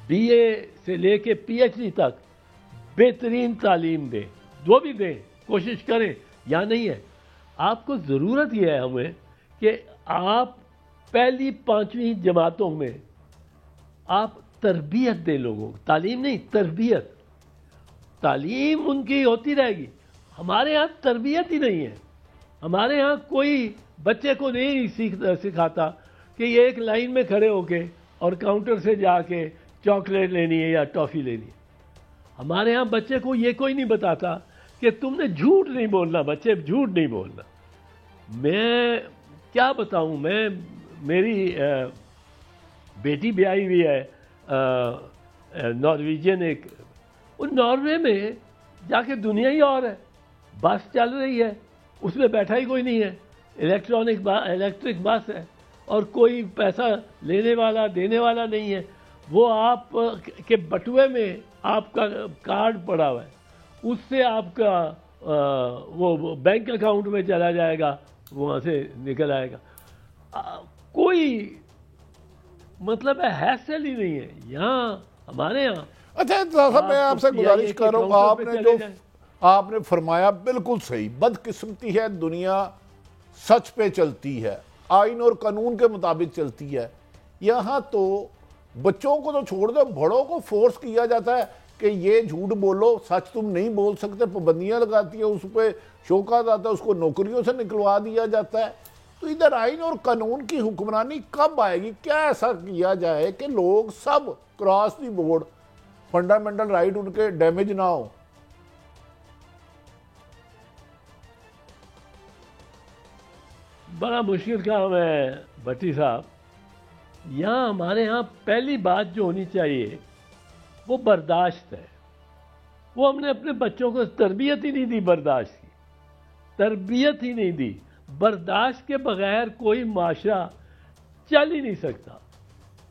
بی اے سے لے کے پی ایچ ڈی تک بہترین تعلیم دیں، جو بھی دیں کوشش کریں، یا نہیں ہے. آپ کو ضرورت یہ ہے ہمیں کہ آپ پہلی 5ویں جماعتوں میں آپ تربیت دیں لوگوں کو، تعلیم نہیں، تربیت. تعلیم ان کی ہوتی رہے گی. ہمارے ہاں تربیت ہی نہیں ہے. ہمارے ہاں کوئی بچے کو نہیں سکھاتا کہ یہ ایک لائن میں کھڑے ہو کے اور کاؤنٹر سے جا کے چاکلیٹ لینی ہے یا ٹافی لینی ہے. ہمارے ہاں بچے کو یہ کوئی نہیں بتاتا کہ تم نے جھوٹ نہیں بولنا، بچے جھوٹ نہیں بولنا. میں کیا بتاؤں، میری بیٹی بیائی ہوئی ہے نارویجین ایک، ان ناروے میں جا کے دنیا ہی اور ہے. بس چل رہی ہے، اس میں بیٹھا ہی کوئی نہیں ہے، الیکٹرک بس ہے، اور کوئی پیسہ لینے والا دینے والا نہیں ہے. وہ آپ کے بٹوے میں آپ کا کارڈ پڑا ہوا ہے، اس سے آپ کا وہ بینک اکاؤنٹ میں چلا جائے گا، وہاں سے نکل آئے گا. کوئی مطلب ہے، حیثیت ہی نہیں ہے یہاں ہمارے یہاں. اچھا صاحب، میں آپ سے گزارش کر رہا ہوں، آپ نے فرمایا بالکل صحیح. بدقسمتی ہے، دنیا سچ پہ چلتی ہے، آئین اور قانون کے مطابق چلتی ہے. یہاں تو بچوں کو تو چھوڑ دو، بڑوں کو فورس کیا جاتا ہے کہ یہ جھوٹ بولو، سچ تم نہیں بول سکتے. پابندیاں لگاتی ہیں، اس پہ شوکات آتا ہے، اس کو نوکریوں سے نکلوا دیا جاتا ہے. تو ادھر آئین اور قانون کی حکمرانی کب آئے گی؟ کیا ایسا کیا جائے کہ لوگ سب cross the board fundamental right ان کے ڈیمیج نہ ہو؟ بڑا مشکل کام ہے بھٹی صاحب. یہاں ہمارے ہاں پہلی بات جو ہونی چاہیے وہ برداشت ہے. وہ ہم نے اپنے بچوں کو تربیت ہی نہیں دی، برداشت کی تربیت ہی نہیں دی. برداشت کے بغیر کوئی معاشرہ چل ہی نہیں سکتا.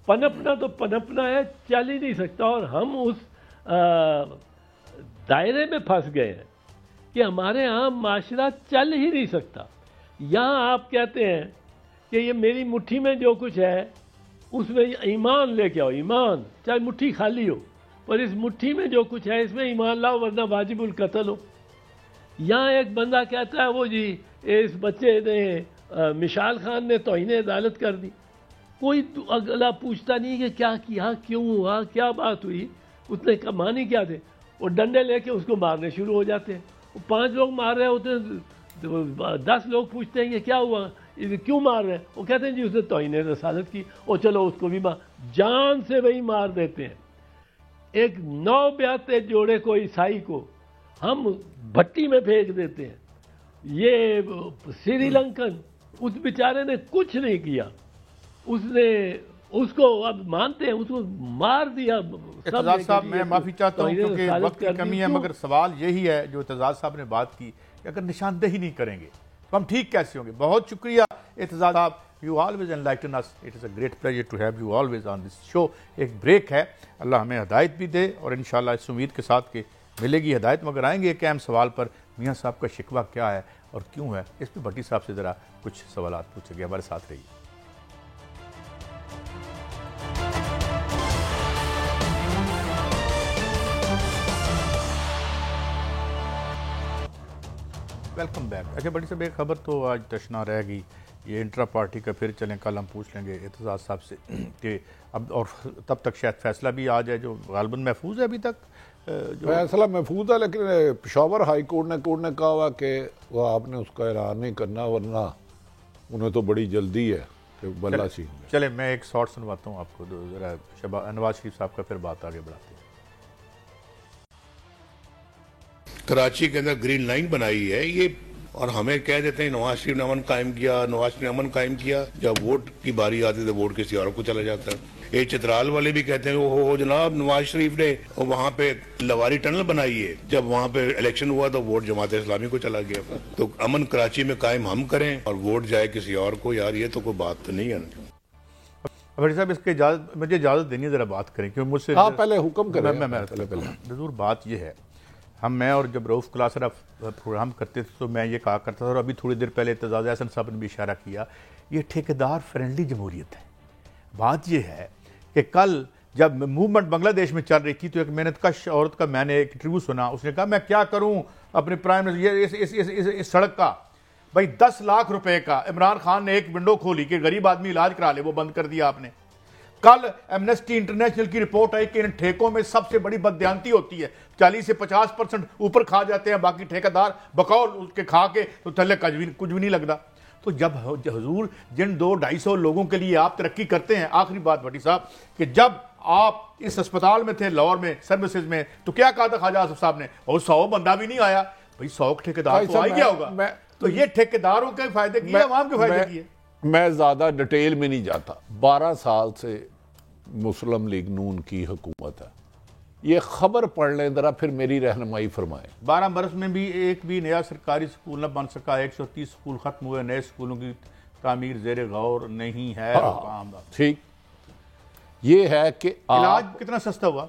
پنپنا تو پنپنا ہے، چل ہی نہیں سکتا. اور ہم اس دائرے میں پھنس گئے ہیں کہ ہمارے ہاں معاشرہ چل ہی نہیں سکتا. یہاں آپ کہتے ہیں کہ یہ میری مٹھی میں جو کچھ ہے اس میں ایمان لے کے آؤ. ایمان چاہے مٹھی خالی ہو، پر اس مٹھی میں جو کچھ ہے اس میں ایمان لاؤ، ورنہ واجب القتل ہو. یہاں ایک بندہ کہتا ہے وہ جی اس بچے نے مشال خان نے توہین عدالت کر دی. کوئی اگلا پوچھتا نہیں کہ کیا کیا، کیوں ہوا، کیا بات ہوئی، اس نے مانی کیا تھے. وہ ڈنڈے لے کے اس کو مارنے شروع ہو جاتے ہیں. وہ 5 لوگ مار رہے ہوتے ہیں، 10 لوگ پوچھتے ہیں کہ کیا ہوا، کیوں مار رہے ہیں؟ وہ کہتے ہیں جی اس نے توہین رسالت کی، اور چلو اس کو بھی جان سے وہی مار دیتے ہیں. ایک 9 بیاتے جوڑے کو، عیسائی کو ہم بھٹی میں پھینک دیتے ہیں. یہ سری لنکن، اس بیچارے نے کچھ نہیں کیا، اس کو اب مانتے ہیں، اس کو مار دیا. اعتزاز صاحب میں معافی چاہتا ہوں کیونکہ وقت کی کمی ہے، مگر سوال یہی ہے جو اعتزاز صاحب نے بات کی کہ اگر نشاندہی نہیں کریں گے تو ہم ٹھیک کیسے ہوں گے. بہت شکریہ اعتزاز صاحب. You always enlighten us. It is a great pleasure to have you always on this show. ایک بریک ہے، اللہ ہمیں ہدایت بھی دے، اور انشاءاللہ اس امید کے ساتھ کہ ملے گی ہدایت. مگر آئیں گے ایک اہم سوال پر، میاں صاحب کا شکوہ کیا ہے اور کیوں ہے، اس پہ بھٹی صاحب سے ذرا کچھ سوالات پوچھیں گے. ہمارے ساتھ رہیے. Welcome back. اچھا بھٹی صاحب، ایک خبر تو آج تشنا رہ گئی، یہ انٹرا پارٹی کا، پھر چلیں کل ہم پوچھ لیں گے اعتزاز صاحب سے کہ اب اور تب تک شاید فیصلہ بھی آ جائے جو غالباً محفوظ ہے ابھی تک. فیصلہ محفوظ ہے، لیکن پشاور ہائی کورٹ نے کہا ہوا کہ وہ آپ نے اس کا اعلان نہیں کرنا، ورنہ انہیں تو بڑی جلدی ہے کہ بلا سی. چلے میں ایک شارٹ سنواتا ہوں آپ کو، ذرا نواز شریف صاحب کا، پھر بات آگے بڑھاتے ہیں. کراچی کے اندر گرین لائن بنائی ہے یہ، اور ہمیں کہہ دیتے ہیں نواز شریف نے امن قائم کیا، نواز شریف نے امن قائم کیا، جب ووٹ کی باری آتی تو ووٹ کسی اور کو چلا جاتا ہے۔ یہ چترال والے بھی کہتے ہیں وہ جناب نواز شریف نے وہاں پہ لواری ٹنل بنائی ہے، جب وہاں پہ الیکشن ہوا تو ووٹ جماعت اسلامی کو چلا گیا۔ تو امن کراچی میں قائم ہم کریں اور ووٹ جائے کسی اور کو، یار یہ تو کوئی بات تو نہیں ہے نا۔ بھٹی صاحب اس کے مجھے اجازت دینی ہے ذرا بات کریں، کیونکہ مجھ سے پہلے حکم کریں۔ ضرور بات یہ ہے، میں اور جب رؤف کلاسرا پروگرام کرتے تھے تو میں یہ کہا کرتا تھا، اور ابھی تھوڑی دیر پہلے اعتزاز احسن صاحب نے بھی اشارہ کیا، یہ ٹھیکیدار فرینڈلی جمہوریت ہے۔ بات یہ ہے کہ کل جب موومنٹ بنگلہ دیش میں چل رہی تھی تو ایک محنت کش عورت کا میں نے ایک انٹرویو سنا، اس نے کہا میں کیا کروں اپنے پرائم منسٹر اس سڑک کا، بھائی 10 لاکھ روپے کا عمران خان نے ایک ونڈو کھولی کہ غریب آدمی علاج کرا لے، وہ بند کر دیا آپ نے۔ کل ایمنسٹی انٹرنیشنل کی رپورٹ آئی کہ ان ٹھیکوں میں سب سے بڑی بددیانتی ہوتی ہے، 40 سے 50% اوپر کھا جاتے ہیں، باقی ٹھیکیدار بقول اس کے کھا کے تو تھلے کچھ بھی نہیں لگتا۔ تو جب حضور جن 200-250 لوگوں کے لیے آپ ترقی کرتے ہیں، آخری بات بھٹی صاحب کہ جب آپ اس اسپتال میں تھے لاہور میں سروسز میں تو کیا کہا تھا خواجہ آصف صاحب نے، اور 100 بندہ بھی نہیں آیا، بھائی 100 ٹھیکیدار تو آ ہی گیا ہوگا۔ تو یہ ٹھیکیداروں کے فائدے کی ہے، عوام کے فائدے کی ہے؟ میں زیادہ ڈیٹیل میں نہیں جاتا، 12 سال سے مسلم لیگ نون کی حکومت ہے، یہ خبر پڑھ لیں ذرا، پھر میری رہنمائی فرمائیں۔ 12 برس میں بھی ایک بھی نیا سرکاری سکول نہ بن سکا، 130 سکول ختم ہوئے، نئے سکولوں کی تعمیر زیر غور نہیں ہے۔ ٹھیک، یہ ہے کہ علاج کتنا سستا ہوا؟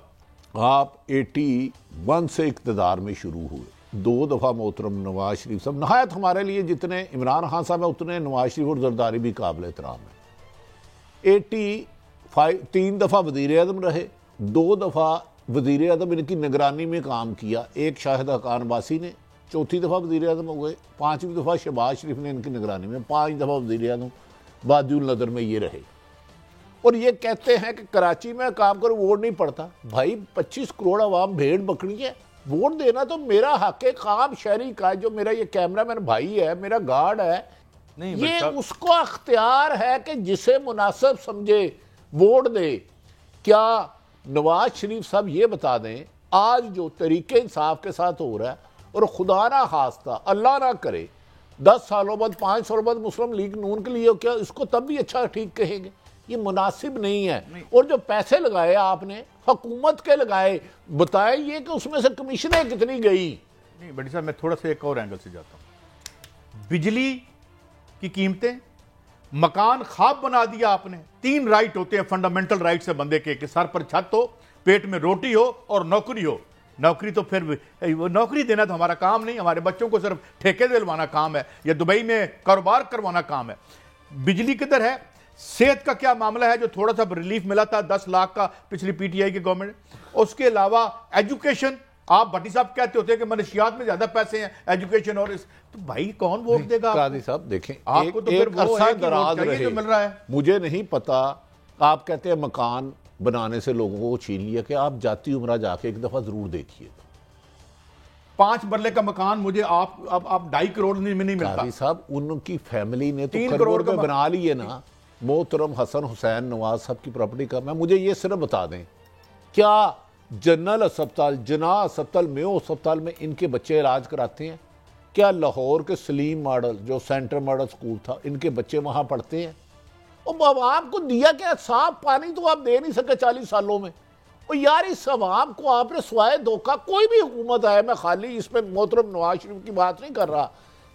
آپ 81 سے اقتدار میں شروع ہوئے، 2 دفعہ محترم نواز شریف صاحب، نہایت ہمارے لیے جتنے عمران خان صاحب ہیں اتنے نواز شریف اور زرداری بھی قابل احترام ہیں۔ 3 دفعہ وزیر اعظم رہے، 2 دفعہ وزیر اعظم ان کی نگرانی میں کام کیا، ایک شاہد حقان باسی نے، 4تھی دفعہ وزیر اعظم ہو گئے، 5ویں دفعہ شہباز شریف نے ان کی نگرانی میں، 5 دفعہ وزیر اعظم بادی النظر میں یہ رہے، اور یہ کہتے ہیں کہ کراچی میں کام کرو ووٹ نہیں پڑتا۔ بھائی 25 کروڑ عوام بھیڑ بکری ہے، ووٹ دینا تو میرا حق ہے، خام شہری کا، جو میرا یہ کیمرہ مین بھائی ہے، میرا گارڈ ہے، یہ اس کو اختیار ہے کہ جسے مناسب سمجھے ووٹ دے۔ کیا نواز شریف صاحب یہ بتا دیں آج جو طریقے انصاف کے ساتھ ہو رہا ہے، اور خدا نہ خواستہ اللہ نہ کرے 10 سالوں بعد 5 سالوں بعد مسلم لیگ نون کے لیے کیا اس کو تب بھی اچھا ٹھیک کہیں گے؟ یہ مناسب نہیں ہے۔ اور جو پیسے لگائے آپ نے حکومت کے لگائے، بتائیں یہ کہ اس میں سے کمیشنیں کتنی گئی؟ نہیں بھٹی صاحب، میں تھوڑا سا ایک اور اینگل سے جاتا ہوں۔ بجلی کی قیمتیں، مکان خواب بنا دیا آپ نے۔ 3 رائٹ ہوتے ہیں فنڈامنٹل رائٹس ہے بندے کے، کہ سر پر چھت ہو، پیٹ میں روٹی ہو اور نوکری ہو۔ نوکری تو پھر نوکری دینا تو ہمارا کام نہیں، ہمارے بچوں کو صرف ٹھیکے دلوانا کام ہے، یا دبئی میں کاروبار کروانا کام ہے۔ بجلی کدھر ہے؟ صحت کا کیا معاملہ ہے جو تھوڑا سا ریلیف ملا تھا 10 لاکھ کا پچھلی پی ٹی آئی کی گورنمنٹ؟ اس کے علاوہ ایجوکیشن، آپ بھٹی صاحب کہتے ہوتے ہیں کہ منشیات میں زیادہ پیسے ہیں ایجوکیشن، اور اس تو بھائی کون ووٹ دے گا؟ قاضی صاحب دیکھیں، آپ کو تو پھر وہ ہے کہ ووٹ چاہیے جو مل رہا ہے۔ مجھے نہیں پتا، آپ کہتے ہیں مکان بنانے سے لوگوں کو چھین لیا، کہ آپ جاتی عمرہ جا کے ایک دفعہ ضرور دیکھیے۔ 5 مرلے کا مکان مجھے آپ 2.5 کروڑ میں نہیں ملتا۔ قاضی صاحب ان کی فیملی نے تو 3 کروڑ کروڑ میں بنا لیے نا۔ محترم حسن حسین نواز صاحب کی پراپرٹی کا، میں مجھے یہ صرف بتا دیں، کیا جنرل اسپتال، جناح اسپتال، میو اسپتال میں ان کے بچے علاج کراتے ہیں؟ کیا لاہور کے سلیم ماڈل جو سینٹر ماڈل سکول تھا، ان کے بچے وہاں پڑھتے ہیں؟ اور عوام کو دیا کیا؟ صاف پانی تو آپ دے نہیں سکے 40 سالوں میں۔ اور یار اس عوام کو آپ نے سوائے دھوکہ، کوئی بھی حکومت آئے، میں خالی اس پہ محترم نواز شریف کی بات نہیں کر رہا،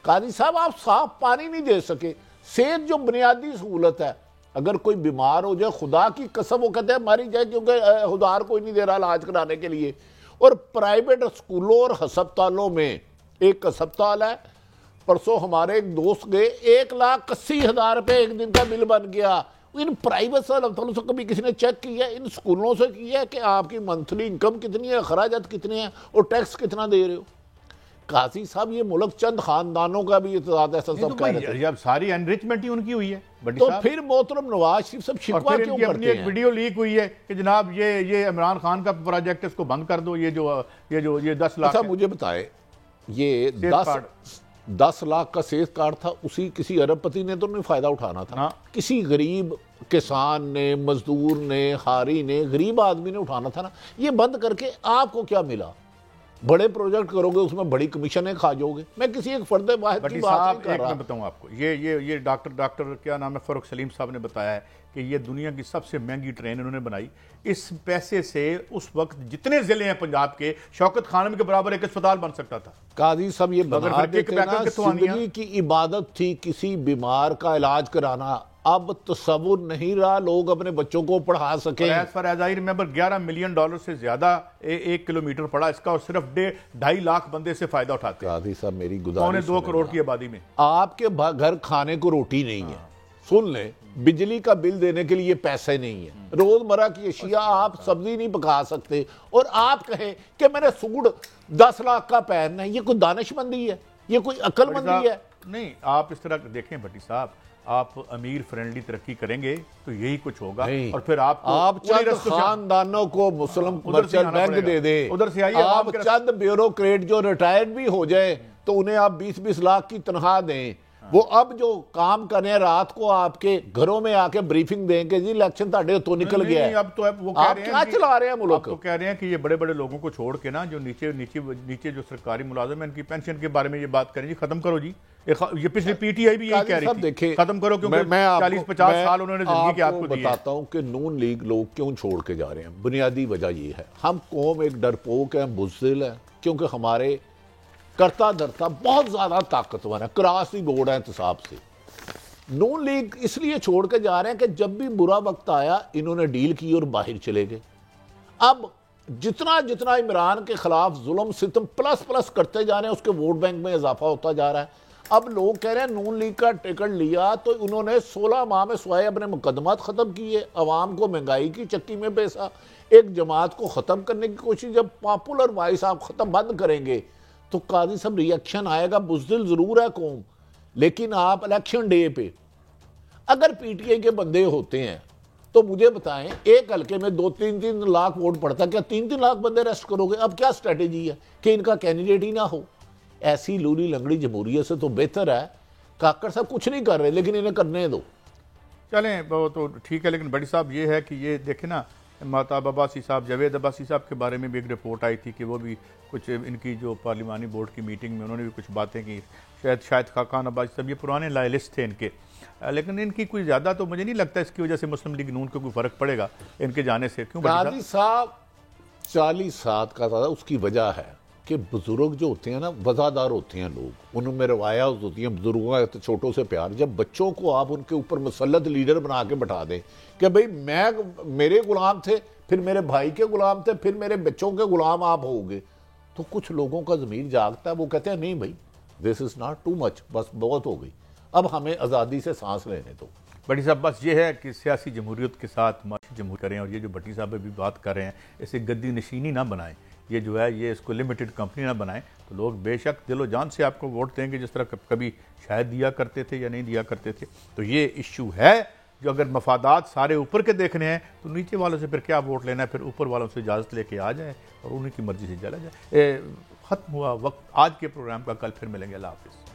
قاضی صاحب آپ صاف پانی نہیں دے سکے۔ صحت جو بنیادی سہولت ہے، اگر کوئی بیمار ہو جائے خدا کی قسم وہ کہتے ہیں ماری جائے، کیونکہ خدار کوئی نہیں دے رہا علاج کرانے کے لیے۔ اور پرائیویٹ اسکولوں اور ہسپتالوں میں، ایک ہسپتال ہے، پرسوں ہمارے ایک دوست گئے، 1,80,000 روپے ایک دن کا بل بن گیا۔ ان پرائیویٹ ہسپتالوں سے کبھی کسی نے چیک کیا ہے؟ ان اسکولوں سے کیا ہے کہ آپ کی منتھلی انکم کتنی ہے، اخراجات کتنے ہیں، اور ٹیکس کتنا دے رہے ہو؟ قاضی صاحب یہ ملک چند خاندانوں کا بھی اعتداد ایسا سب کہہ رہے تھے، ساری انریچمنٹ ہی ان کی ہوئی ہے۔ تو پھر محترم نواز شریف صاحب شکوہ کیوں کرتے ہیں؟ اپنی ایک ویڈیو لیک ہوئی ہے کہ جناب یہ عمران خان کا پروجیکٹ، اس کو بند کر دو، یہ 10 لاکھ۔ اچھا مجھے بتائے، یہ 10 لاکھ کا صحت کارڈ تھا، اسی کسی ارب پتی نے تو نہیں فائدہ اٹھانا تھا، کسی غریب کسان نے، مزدور نے، ہاری نے، غریب آدمی نے اٹھانا تھا نا۔ یہ بند کر کے آپ کو کیا ملا؟ بڑے پروجیکٹ کرو گے اس میں بڑی کمیشنیں کھا جاؤ گے. میں کسی ایک فرد واحد کی بٹی بات صاحب نہیں کر ایک رہا. میں بتاؤں آپ کو یہ ڈاکٹر کیا نام ہے فاروق سلیم صاحب نے بتایا ہے کہ یہ دنیا کی سب سے مہنگی ٹرین انہوں نے بنائی. اس پیسے سے اس وقت جتنے ضلع ہیں پنجاب کے شوکت خانم کے برابر ایک اسپتال بن سکتا تھا. قاضی صاحب یہ مگر بنا پھر دیتے کک نا بیکر کتوں آنی ہے؟ زندگی کی عبادت تھی کسی بیمار کا علاج کرانا. اب تصور نہیں رہا لوگ اپنے بچوں کو پڑھا سکیں. As far as I remember $11 million سے زیادہ 1 کلومیٹر پڑا اس کا اور صرف 2.5 لاکھ بندے سے فائدہ اٹھاتے ہیں. قاضی صاحب میری گزارش 2 کروڑ کی آبادی میں. آپ کے گھر کھانے کو روٹی نہیں ہے, سن لیں, بجلی کا بل دینے کے لیے پیسے نہیں ہیں, روزمرہ کی اشیاء آپ سبزی نہیں پکا سکتے, اور آپ کہیں کہ میں نے سوٹ 10 لاکھ کا پہننا ہے. یہ کوئی دانش مندی ہے؟ یہ کوئی عقل مندی ہے؟ نہیں, آپ اس طرح دیکھیں بھٹی صاحب, آپ امیر فرینڈلی ترقی کریں گے تو یہی کچھ ہوگا. اور پھر آپ چند خاندانوں کو مسلم مرچنٹ بینک دے دیں, ادھر سے آئیے, آپ چند بیوروکریٹ جو ریٹائرڈ بھی ہو جائیں تو انہیں آپ 20-20 لاکھ کی تنخواہ دیں. وہ اب جو کام کرنے ہیں رات کو آپ کے گھروں میں آ کے بریفنگ دیں کہ جی الیکشن تھاڑے تو نکل گیا ہے. اب تو وہ آپ کیا چلا رہے ہیں ملک؟ تو کہہ رہے ہیں کہ یہ بڑے بڑے لوگوں کو چھوڑ کے نا جو نیچے جو سرکاری ملازم ہیں ان کی پینشن کے بارے میں یہ بات کریں جی, ختم کرو جی. یہ پچھلی پی ٹی آئی بھی یہی کہہ رہی تھی ختم کرو, کیونکہ 40-50 سال انہوں نے زندگی کے آپ کو دیے. بتاتا ہوں کہ نون لیگ لوگ کیوں چھوڑ کے جا رہے ہیں. بنیادی وجہ یہ ہے, ہم قوم ایک ڈرپوک ہے, بزدل ہے, کیونکہ ہمارے کرتا درتا بہت زیادہ طاقتور ہے, کراس دی بورڈ ہے انتصاب سے. نون لیگ اس لیے چھوڑ کے جا رہے ہیں کہ جب بھی برا وقت آیا انہوں نے ڈیل کی اور باہر چلے گئے. اب جتنا عمران کے خلاف ظلم ستم پلس کرتے جا رہے ہیں اس کے ووٹ بینک میں اضافہ ہوتا جا رہا ہے. اب لوگ کہہ رہے ہیں نون لیگ کا ٹکٹ لیا تو انہوں نے 16 ماہ میں سوائے اپنے مقدمات ختم کیے, عوام کو مہنگائی کی چکی میں بیسا, ایک جماعت کو ختم کرنے کی کوشش. جب پاپولر وائس آپ ختم بند کریں گے تو قاضی صاحب ریاکشن آئے گا. بزدل ضرور ہے قوم, لیکن آپ الیکشن ڈے پہ اگر پی ٹی آئی کے بندے ہوتے ہیں تو مجھے بتائیں ایک حلقے میں 2-3 لاکھ ووٹ پڑتا, کیا 3 لاکھ بندے ریسٹ کرو گے؟ اب کیا سٹریٹجی ہے کہ ان کا کینڈیڈیٹ ہی نہ ہو؟ ایسی لولی لنگڑی جمہوریت سے تو بہتر ہے. کاکڑ صاحب کچھ نہیں کر رہے لیکن انہیں کرنے دو. چلیں وہ تو ٹھیک ہے, لیکن بڑی صاحب یہ ہے کہ یہ دیکھیں نا, مہتاب عباسی صاحب, جاوید عباسی صاحب کے بارے میں بھی ایک رپورٹ آئی تھی کہ وہ بھی کچھ ان کی جو پارلیمانی بورڈ کی میٹنگ میں انہوں نے بھی کچھ باتیں کی. شاید خاقان عباسی صاحب یہ پرانے لائلسٹ تھے ان کے, لیکن ان کی کوئی زیادہ تو مجھے نہیں لگتا اس کی وجہ سے مسلم لیگ نون کو کوئی فرق پڑے گا ان کے جانے سے. کیوں قاضی صاحب 40 سال کا تھا, اس کی وجہ ہے کہ بزرگ جو ہوتے ہیں نا وفادار ہوتے ہیں لوگ, ان میں روایات ہوتی ہیں بزرگوں کا چھوٹوں سے پیار. جب بچوں کو آپ ان کے اوپر مسلط لیڈر بنا کے بٹھا دیں کہ بھئی میرے غلام تھے, پھر میرے بھائی کے غلام تھے, پھر میرے بچوں کے غلام آپ ہوگے, تو کچھ لوگوں کا ضمیر جاگتا ہے, وہ کہتے ہیں نہیں بھائی this is not too much, بس بہت ہو گئی, اب ہمیں آزادی سے سانس لینے دو. بٹی صاحب بس یہ ہے کہ سیاسی جمہوریت کے ساتھ معاشی جمہوریت کریں, اور یہ جو بٹی صاحب ابھی بات کر رہے ہیں اسے گدی نشینی نہ بنائیں, یہ جو ہے یہ اس کو لمیٹڈ کمپنی نہ بنائیں, تو لوگ بے شک دل و جان سے آپ کو ووٹ دیں گے جس طرح کبھی شاید دیا کرتے تھے یا نہیں دیا کرتے تھے. تو یہ ایشو ہے جو اگر مفادات سارے اوپر کے دیکھنے ہیں تو نیچے والوں سے پھر کیا ووٹ لینا ہے, پھر اوپر والوں سے اجازت لے کے آ جائیں اور انہیں کی مرضی سے چلا جائے. ختم ہوا وقت آج کے پروگرام کا, کل پھر ملیں گے. اللہ حافظ.